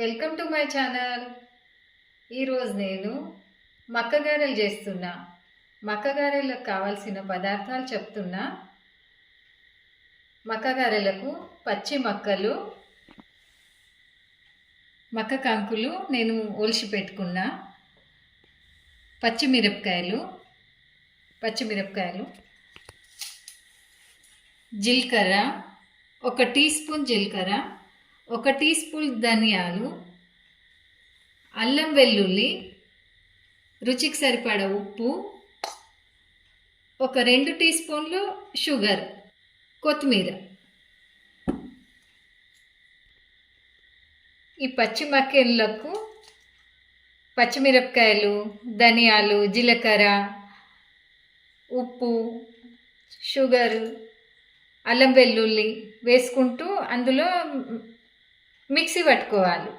Welcome to my channel. ఈరోజు నేను మక్క గారెలు చేస్తున్నా. మక్క గారెలకు కావాల్సిన పదార్థాలు చెప్తున్నా. మక్క గారెలకు పచ్చి మక్కలు, మక్క కంకులు నేను ఒలిచి పెట్టుకున్నా, పచ్చిమిరపకాయలు, జీలకర్ర, 1 టీ స్పూన్ జీలకర్ర, 1 టీ స్పూన్ ధనియాలు, అల్లం వెల్లుల్లి, రుచికి సరిపడ ఉప్పు, 2 టీ స్పూన్లు షుగర్, కొత్తిమీర. ఈ పచ్చి మక్కలకు పచ్చిమిరపకాయలు, ధనియాలు, జీలకర్ర, ఉప్పు, షుగరు, అల్లం వెల్లుల్లి వేసుకుంటూ అందులో మిక్సీ పట్టుకోవాలి.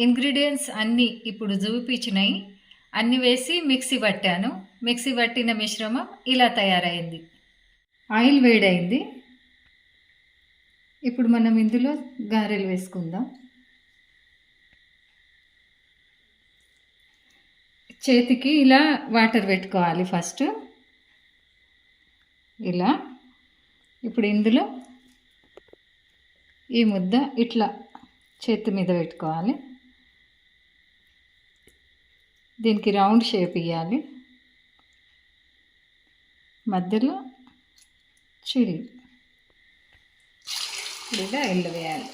ఇంగ్రీడియంట్స్ అన్నీ ఇప్పుడు చూపించినాయి, అన్నీ వేసి మిక్సీ పట్టాను. మిక్సీ పట్టిన మిశ్రమం ఇలా తయారైంది. ఆయిల్ వేడైంది. ఇప్పుడు మనం ఇందులో గారెలు వేసుకుందాం. చేతికి ఇలా వాటర్ పెట్టుకోవాలి ఫస్ట్, ఇలా. ఇప్పుడు ఇందులో ఈ ముద్ద ఇట్లా చేతి మీద పెట్టుకోవాలి. దీనికి రౌండ్ షేప్ ఇవ్వాలి. మధ్యలో చిడి ఇలా ఎల్లు వేయాలి.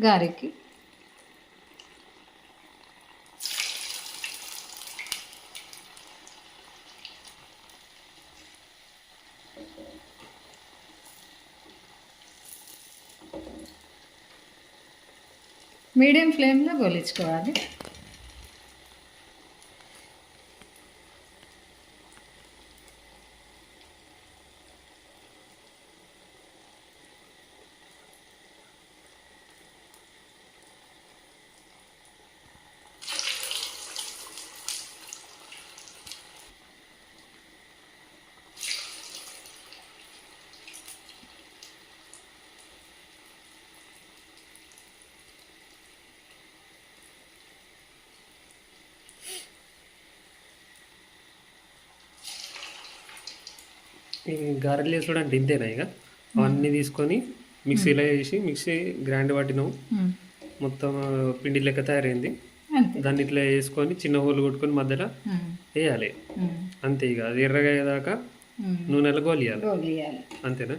గారెకి మీడియం ఫ్లేమ్లో గోలించుకోవాలి. ఈ గారెలు చేసుడు అంటే ఇంతేనా? ఇక అవన్నీ తీసుకొని మిక్సీలో వేసి మిక్సీ గ్రైండ్ పట్టినాం, మొత్తం పిండి లెక్క తయారైంది. దాన్ని ఇట్లా వేసుకొని చిన్న హోలు కొట్టుకొని మధ్యలో వేయాలి. అంతే. ఇక అది ఎర్రగా అయ్యేదాకా నూనెలో గోలియాలి. అంతేనా?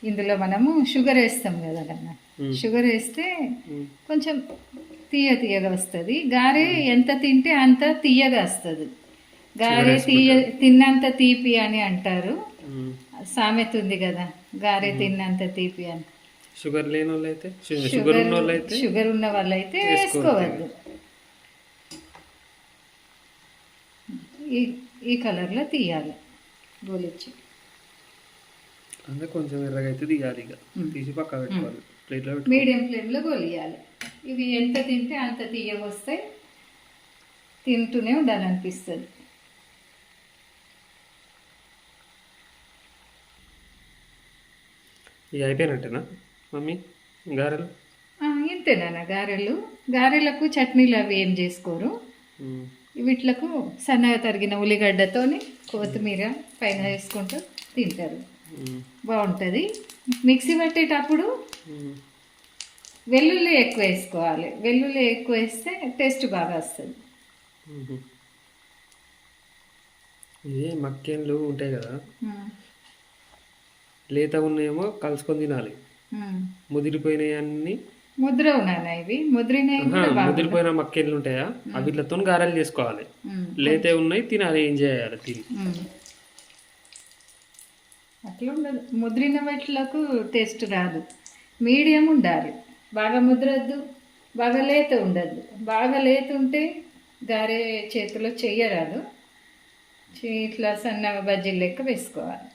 ఇందులో మనము షుగర్ వేస్తాం కదా కన్నా. షుగర్ వేస్తే కొంచెం తీయగా వస్తుంది. గారె ఎంత తింటే అంత తీయగా వస్తుంది. గారె తిన్నంత తీపి అని అంటారు. సామెత ఉంది కదా, గారె తిన్నంత తీపి అని. షుగర్ లేని వాళ్ళు అయితే, షుగర్ ఉన్న వాళ్ళు అయితే వేసుకోవద్దు. ఈ కలర్లో తీయాలి గోలిచ్చి. అంటే కొంచెం ఎర్రగా అయితే తీయాలి. ఇక తీసి పక్క పెట్టుకోవాలి. ప్లేట్లో మీడియం ఫ్లేమ్లో గోలియాలి. ఇవి ఎంత తింటే అంత తీయగా వస్తాయి. తింటూనే ఉండాలనిపిస్తుంది. ఇవి అయిపోయినట్టేనా మమ్మీ గారెలు? ఇంతేనా గారెలకు చట్నీలు అవి ఏం చేసుకోరు. వీటిలకు సన్నగా తరిగిన ఉల్లిగడ్డతోని కొత్తిమీర పైన వేసుకుంటూ తింటారు. బాగుంటుంది. మిక్సీ పట్టేటప్పుడు వెల్లుల్లి ఎక్కువ వేసుకోవాలి. వెల్లుల్లి ఎక్కువ వేస్తే టేస్ట్ బాగా వస్తుంది. ఇది మక్కెన్లు ఉంటాయి కదా, లేత ఉన్నాయేమో కలుసుకొని తినాలి. ముదిరిపోయినాయి అన్ని ముదిరిపోయిన మక్కెన్లు ఉంటాయా, అవి ఇట్లతో గారెలు చేసుకోవాలి. లేతే ఉన్నాయి తినాలి. ఏం చేయాలి? తిని అట్లా ఉండదు. ముద్రిన వాటిలకు టేస్ట్ రాదు. మీడియం ఉండాలి. బాగా ముద్రద్దు, బాగా లేత ఉండద్దు. బాగా లేత ఉంటే గారె చేతిలో చెయ్యరాదు. ఇట్లా సన్నగా బజ్జీలు లెక్క వేసుకోవాలి.